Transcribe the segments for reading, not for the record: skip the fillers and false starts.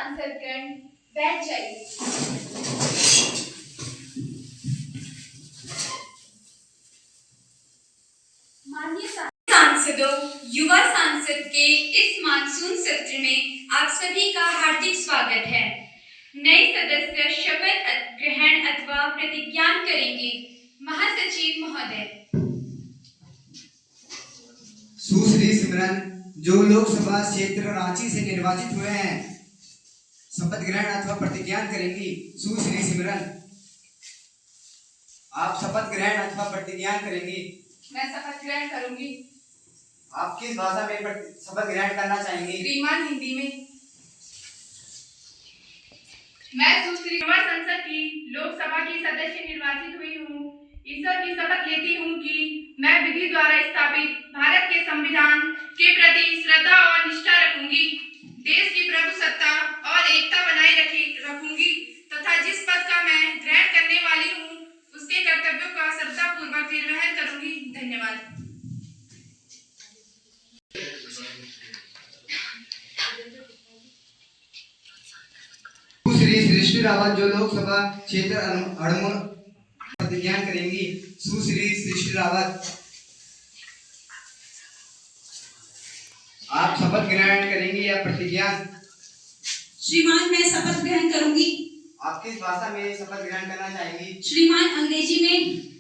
सांसदगण बैठ जाइए। माननीय सांसदों, युवा सांसद के इस मानसून सत्र में आप सभी का हार्दिक स्वागत है। नए सदस्य शपथ ग्रहण अथवा प्रतिज्ञा करेंगे। महासचिव महोदय। सुश्री सिमरन, जो लोकसभा क्षेत्र रांची से निर्वाचित हुए हैं, शपथ ग्रहण अथवा प्रतिज्ञा करेंगी। सुश्री सिमरन, आप शपथ ग्रहण अथवा प्रतिज्ञा करेंगी। मैं शपथ ग्रहण करूंगी। आप किस भाषा में शपथ ग्रहण करना चाहेंगी? श्रीमान, हिंदी में। मैं सुश्री युवा संसद की लोकसभा की सदस्य निर्वाचित हुई हूँ। ईश्वर की शपथ लेती हूँ कि मैं विधि द्वारा स्थापित भारत के संविधान के प्रति श्रद्धा और निष्ठा रखूंगी, देश की प्रभुसत्ता और एकता बनाए रखूंगी तथा जिस पद का मैं ग्रहण करने वाली हूँ उसके कर्तव्यों का श्रद्धापूर्वक निर्वहन करूंगी। धन्यवाद। सुश्री सृष्टि रावत, जो लोकसभा क्षेत्र अड़मोड़ प्रतिज्ञा करेंगी। सुश्री सृष्टि रावत, आप शपथ ग्रहण करेंगी या प्रतिज्ञा? श्रीमान, मैं शपथ ग्रहण करूंगी। आप किस भाषा में शपथ ग्रहण करना चाहेंगी? श्रीमान, अंग्रेजी में।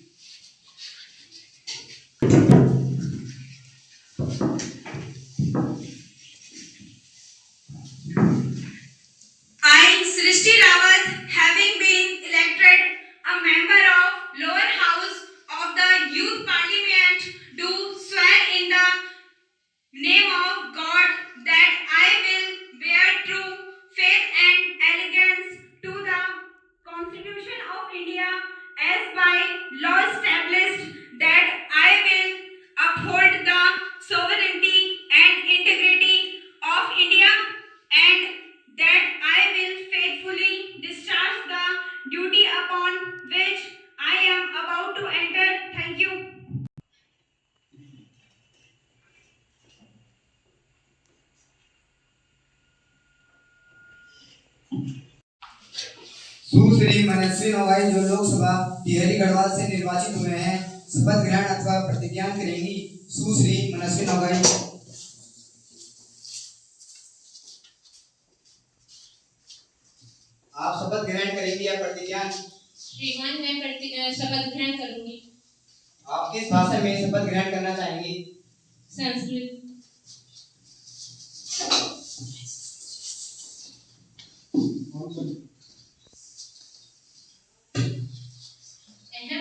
I, Srishti Rawat, having been elected a member of lower house of the Youth Parliament, do swear in the name of God that I will bear true faith and allegiance to the Constitution of India as by law established, that I will uphold the sovereignty and integrity of India, and that I will faithfully discharge the duty upon which I am about to enter. Thank you. सुश्री मनस्वी नोगाई, जो लोकसभा टिहरी गढ़वाल से निर्वाचित हुए हैं, शपथ ग्रहण अथवा प्रतिज्ञा करेंगी। सुश्री मनस्वी नोगाई, आप शपथ ग्रहण करेंगी या प्रतिज्ञा? श्रीमान, मैं शपथ ग्रहण करूंगी। आप किस भाषा में शपथ ग्रहण करना चाहेंगी? संस्कृत।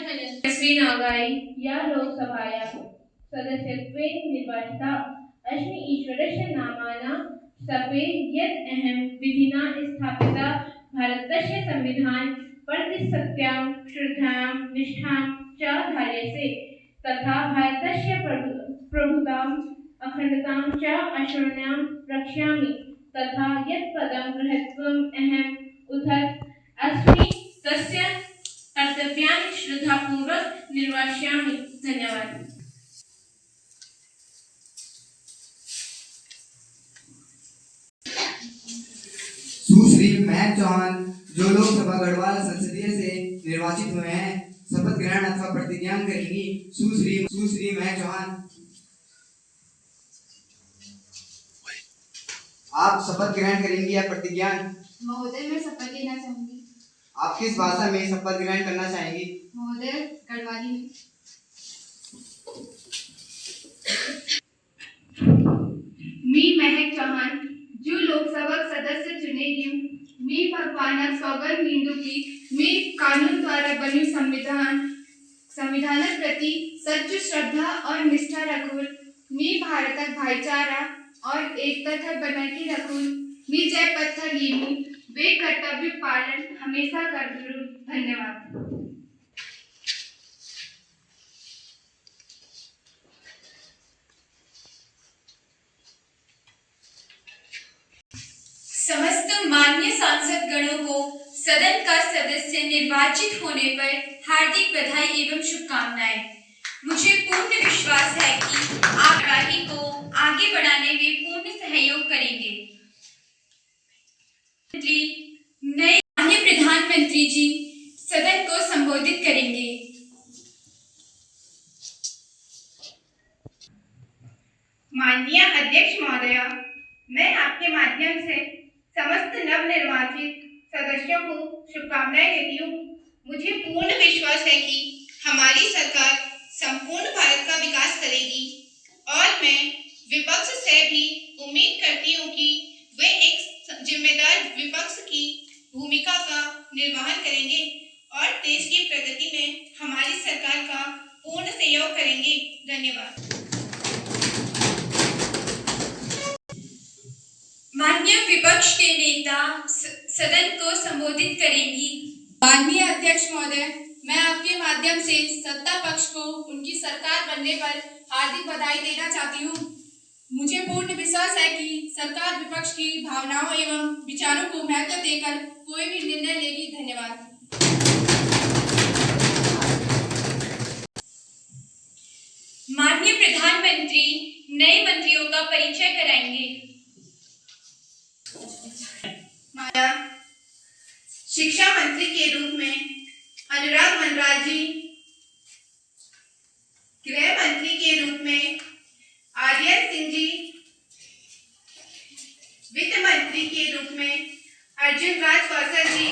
मनस्वी नोगाई या लोकसभाया सदस्यत्वे निर्वाचिता अस्मि ईश्वरस्य नामाना सपे यत् अहं विधिना स्थापिता भारतस्य संविधान प्रति सत्यां श्रद्धां निष्ठां च धार्यसे तथा भारतस्य प्रभुताम् अखंडतां च अक्षुण्णां रक्षामि तथा यत् पदं गृहीत्वम् अहम् उद्धत अस्मि तस्य कर्तव्यानि श्रद्धापूर्वक निर्वक्ष्यामि। धन्यवाद। सुश्री महक चौहान, जो लोकसभा गढ़वाल संसदीय से निर्वाचित हुए हैं, शपथ ग्रहण अथवा प्रतिज्ञा करेंगी। सुश्री महक चौहान, आप शपथ ग्रहण करेंगी या प्रतिज्ञा? महोदय, मैं शपथ लेना चाहूंगी। आप किस भाषा में शपथ ग्रहण करना चाहेंगी? महोदय, गढ़वाली में। मी महक चौहान, जो लोकसभा सदस्य चुने हूँ, मी भगवान सौगंध नींदू की मी कानून द्वारा बनी संविधान प्रति सच्ची श्रद्धा और निष्ठा रखूँ, मी भारत भाईचारा और एकता बनाए के रखूँ, मी जय पत्थर लीमू वे कर्तव्य पालन हमेशा करूँ। धन्यवाद। समस्त माननीय सांसद गणों को सदन का सदस्य निर्वाचित होने पर हार्दिक बधाई एवं शुभकामनाएं। मुझे पूर्ण विश्वास है कि आप कार्यवाही को आगे बढ़ाने में पूर्ण सहयोग करेंगे। माननीय अध्यक्ष महोदय, मैं आपके माध्यम से समस्त नवनिर्वाचित सदस्यों को शुभकामनाएं देती हूँ। मुझे पूर्ण विश्वास है कि हमारी सरकार संपूर्ण भारत का विकास करेगी और मैं विपक्ष से भी उम्मीद करती हूँ कि वे एक जिम्मेदार विपक्ष की भूमिका का निर्वहन करेंगे और देश की प्रगति में हमारी सरकार का पूर्ण सहयोग करेंगे। धन्यवाद। माननीय विपक्ष के नेता सदन को संबोधित करेंगी। माननीय अध्यक्ष महोदय, मैं आपके माध्यम से सत्ता पक्ष को उनकी सरकार बनने पर हार्दिक बधाई देना चाहती हूँ। मुझे पूर्ण विश्वास है कि सरकार विपक्ष की भावनाओं एवं विचारों को महत्व देकर कोई भी निर्णय लेगी। धन्यवाद। माननीय प्रधानमंत्री नए मंत्रियों का परिचय कराएंगे। माया शिक्षा मंत्री के रूप में अनुराग मनराज जी, गृह मंत्री के रूप में आर्यन सिंह जी, वित्त मंत्री के रूप में अर्जुन राज कौशल जी,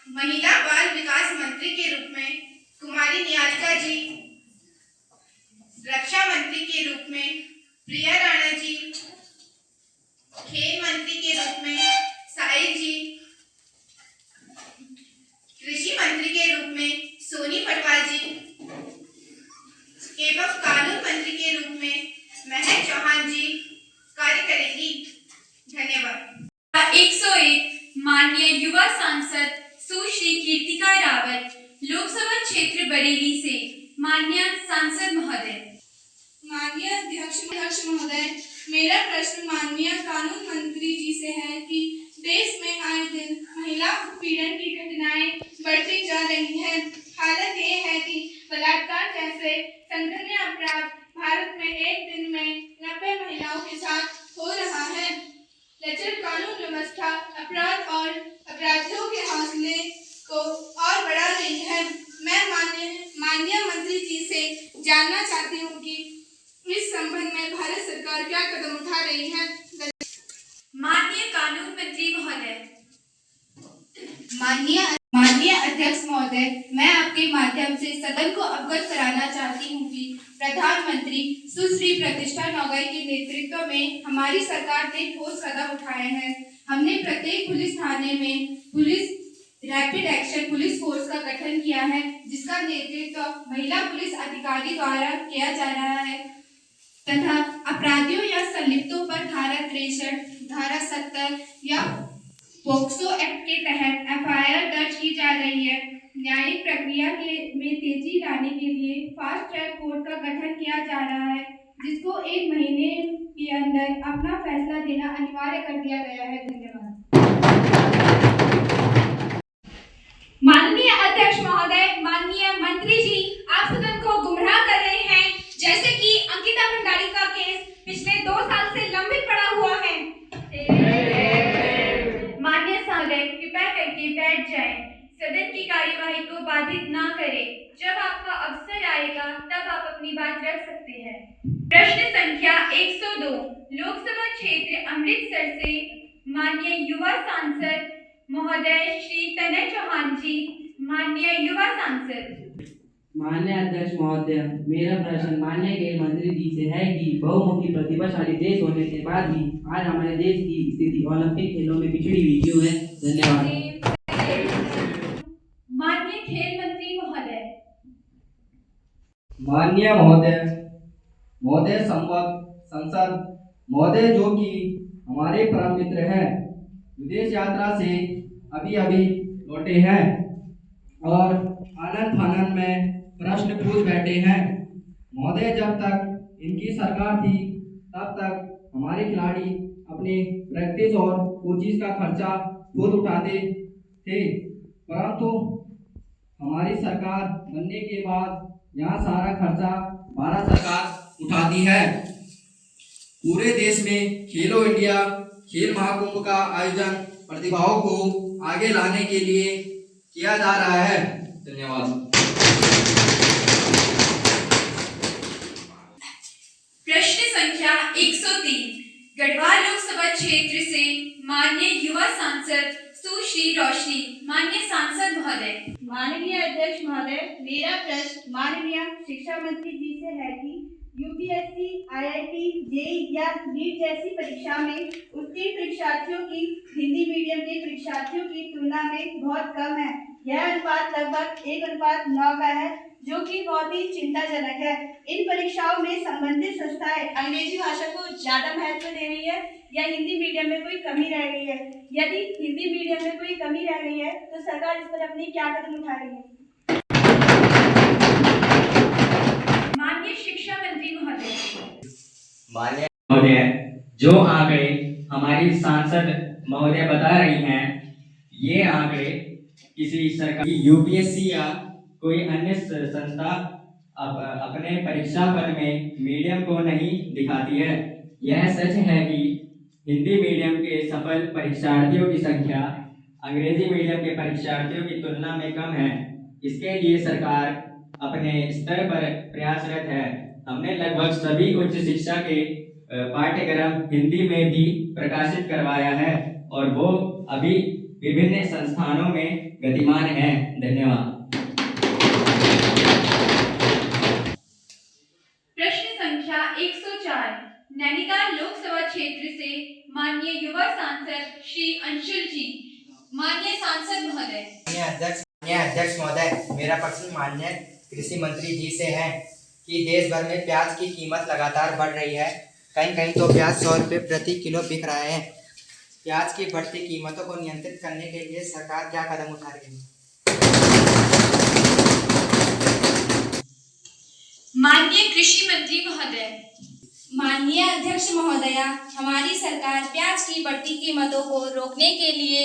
महिला बाल विकास मंत्री के रूप में कुमारी निहारिका जी, रक्षा मंत्री के रूप में प्रिया राणा जी, खेल मंत्री के रूप में साहिल जी, कृषि मंत्री के रूप में सोनी पटवाल जी एवं कानून मंत्री के रूप में महक चौहान जी कार्य करेंगी। धन्यवाद। 101 माननीय युवा सांसद सुश्री कीर्तिका रावत, लोकसभा क्षेत्र बरेली से। माननीय सांसद महोदय। माननीय अध्यक्ष महोदय, मेरा प्रश्न माननीय कानून मंत्री जी से है कि देश में आए दिन महिला उत्पीड़न की घटनाएं बढ़ती जा रही हैं। हालत ये है कि बलात्कार जैसे संगीन अपराध भारत में एक दिन में 90 महिलाओं के साथ हो रहा है। लचर कानून व्यवस्था अपराध और अपराधियों के हौसले को और बढ़ा रही है। मैं माननीय मंत्री जी से जानना चाहती हूँ कि इस संबंध में भारत सरकार क्या कदम उठा रही है। माननीय कानून मंत्री महोदय। माननीय अध्यक्ष महोदय, मैं आपके माध्यम से सदन को अवगत कराना चाहती हूँ कि प्रधानमंत्री सुश्री प्रतिष्ठा नौगाई के नेतृत्व में हमारी सरकार ने ठोस कदम उठाए हैं। हमने प्रत्येक पुलिस थाने में police rapid action police force का गठन किया है, जिसका नेतृत्व महिला पुलिस अधिकारी द्वारा किया जा रहा है तथा अपराधियों या संलिप्तों पर धारा 63, धारा 70 या पोक्सो एक्ट के तहत FIR दर्ज की जा रही है। न्यायिक प्रक्रिया में तेजी लाने के लिए फास्ट ट्रैक कोर्ट का गठन किया जा रहा है, जिसको 1 महीने के अंदर अपना फैसला देना अनिवार्य कर दिया गया है। धन्यवाद। माननीय अध्यक्ष महोदय, माननीय मंत्री जी, आप सदन को गुमराह कर रहे हैं। जैसे कि अंकिता भंडारी का केस पिछले 2 साल से लंबित पड़ा हुआ है। माननीय महोदय, कृपया करके बैठ जाएं। सदन की कार्यवाही को बाधित ना करें। जब आपका अवसर आएगा तब आप अपनी बात रख सकते हैं। प्रश्न संख्या 102 लोकसभा क्षेत्र अमृतसर से माननीय युवा सांसद महोदय श्री तनय चौहान जी। माननीय युवा सांसद। माननीय अध्यक्ष महोदय, मेरा प्रश्न माननीय गृह मंत्री जी से है कि बहुमुखी प्रतिभाशाली देश होने के बाद भी आज हमारे देश की स्थिति ओलंपिक खेलों में पिछड़ी हुई क्यों है। धन्यवाद। माननीय खेल मंत्री महोदय। माननीय महोदय संसद महोदय, जो कि हमारे परम मित्र हैं, विदेश यात्रा से अभी लौटे हैं और आनंद फानन में प्रश्न पूछ बैठे हैं। महोदय, जब तक इनकी सरकार थी तब तक हमारे खिलाड़ी अपने प्रैक्टिस और कोचिज का खर्चा खुद उठाते थे, परंतु हमारी सरकार बनने के बाद यहाँ सारा खर्चा भारत सरकार उठाती है। पूरे देश में खेलो इंडिया खेल महाकुंभ का आयोजन प्रतिभाओं को आगे लाने के लिए किया जा रहा है। धन्यवाद। संख्या 103 गढ़वाल लोकसभा क्षेत्र से माननीय युवा सांसद सुश्री रोशनी। माननीय सांसद महोदय। माननीय अध्यक्ष महोदय, मेरा प्रश्न माननीय शिक्षा मंत्री जी से है कि यूपीएससी, आईआईटी, जेईई या नीट जैसी परीक्षा में उत्तीर्ण परीक्षार्थियों की हिंदी मीडियम के परीक्षार्थियों की तुलना में बहुत कम है। यह अनुपात लगभग 1:9 का है, जो कि बहुत ही चिंताजनक है। इन परीक्षाओं में संबंधित संस्थाएं अंग्रेजी भाषा को ज्यादा महत्व दे रही है या हिंदी मीडियम में कोई कमी रह गई है? यदि हिंदी मीडियम में कोई कमी रह गई है तो सरकार इस पर अपनी क्या कदम उठा रही है? माननीय शिक्षा मंत्री महोदय। माननीय महोदय, जो आंकड़े हमारी सांसद महोदय बता रही हैं, ये आंकड़े किसी सरकारी यूपीएससी या कोई अन्य संस्था अपने परीक्षा फल में मीडियम को नहीं दिखाती है। यह सच है कि हिंदी मीडियम के सफल परीक्षार्थियों की संख्या अंग्रेजी मीडियम के परीक्षार्थियों की तुलना में कम है। इसके लिए सरकार अपने स्तर पर प्रयासरत है। हमने लगभग सभी उच्च शिक्षा के पाठ्यक्रम हिंदी में भी प्रकाशित करवाया है और वो अभी विभिन्न संस्थानों में गतिमान हैं। धन्यवाद। प्रश्न संख्या 104 नैनीताल लोकसभा क्षेत्र से माननीय युवा सांसद श्री अंशुल जी। माननीय सांसद महोदय। माननीय अध्यक्ष महोदय, मेरा प्रश्न माननीय कृषि मंत्री जी से है कि देश भर में प्याज की कीमत लगातार बढ़ रही है। कहीं कहीं तो प्याज 100 रुपये प्रति किलो बिक रहा है। प्याज की बढ़ती कीमतों को नियंत्रित करने के लिए सरकार क्या कदम उठा रही है? माननीय कृषि मंत्री महोदय। माननीय अध्यक्ष महोदया, हमारी सरकार प्याज की बढ़ती कीमतों को रोकने के लिए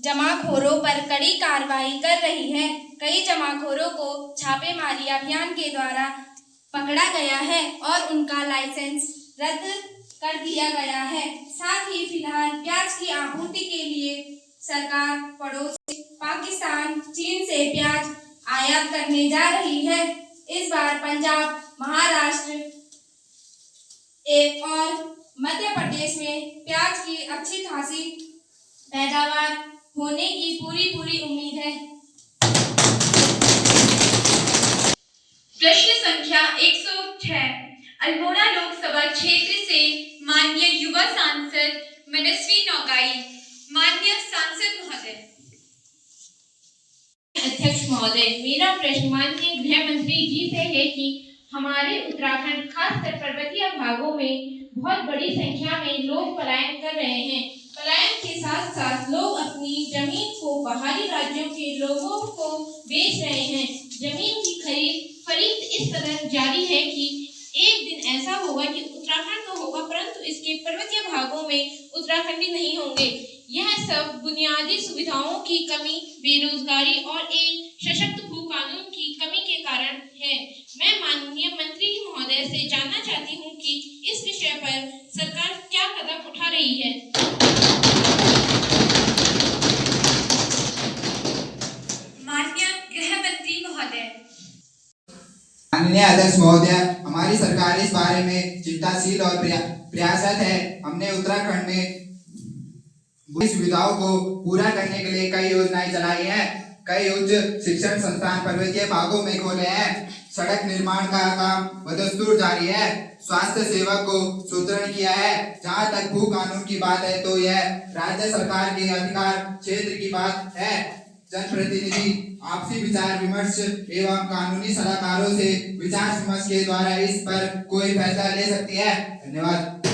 जमाखोरों पर कड़ी कार्रवाई कर रही है। कई जमाखोरों को छापेमारी अभियान के द्वारा पकड़ा गया है और उनका लाइसेंस रद्द कर दिया गया है। साथ ही फिलहाल प्याज की आपूर्ति के लिए सरकार पड़ोसी पाकिस्तान, चीन से प्याज आयात करने जा रही है। इस बार पंजाब, महाराष्ट्र और मध्य प्रदेश में प्याज की अच्छी खासी पैदावार होने की पूरी उम्मीद है। प्रश्न संख्या 106 अल्मोड़ा लोकसभा क्षेत्र से माननीय युवा सांसद मनस्वी नौगाई। माननीय सांसद महोदय। अध्यक्ष महोदय, मेरा प्रश्न माननीय गृह मंत्री जी से है कि हमारे उत्तराखंड खासकर पर्वतीय भागों में बहुत बड़ी संख्या में लोग पलायन कर रहे हैं। पलायन के साथ साथ लोग अपनी जमीन को बाहरी राज्यों के लोगों को बेच रहे हैं। जमीन की खरीद फरोख्त इस कदर जारी है कि एक दिन ऐसा होगा कि उत्तराखंड तो होगा परंतु इसके पर्वतीय भागों में उत्तराखंडी नहीं होंगे। यह सब बुनियादी सुविधाओं की कमी, बेरोजगारी और एक सशक्त भू कानून की कमी के कारण है। मैं माननीय मंत्री महोदय से जानना चाहती हूँ कि इस विषय पर सरकार क्या कदम उठा रही है। माननीय गृह मंत्री महोदय। माननीय अध्यक्ष महोदय, हमारी सरकार इस बारे में चिंताशील और प्रयासरत है। हमने उत्तराखंड में सुविधाओं को पूरा करने के लिए कई योजनाएं चलाई हैं। कई उच्च शिक्षण संस्थान पर्वतीय भागों में खोले हैं। सड़क निर्माण का काम बदस्तूर जारी है। स्वास्थ्य सेवा को सुदृढ़ किया है। जहां तक भू कानून की बात है तो यह राज्य सरकार के अधिकार क्षेत्र की बात है। जनप्रतिनिधि आपसी विचार विमर्श एवं कानूनी सलाहकारों से विचार विमर्श के द्वारा इस पर कोई फैसला ले सकती है। धन्यवाद।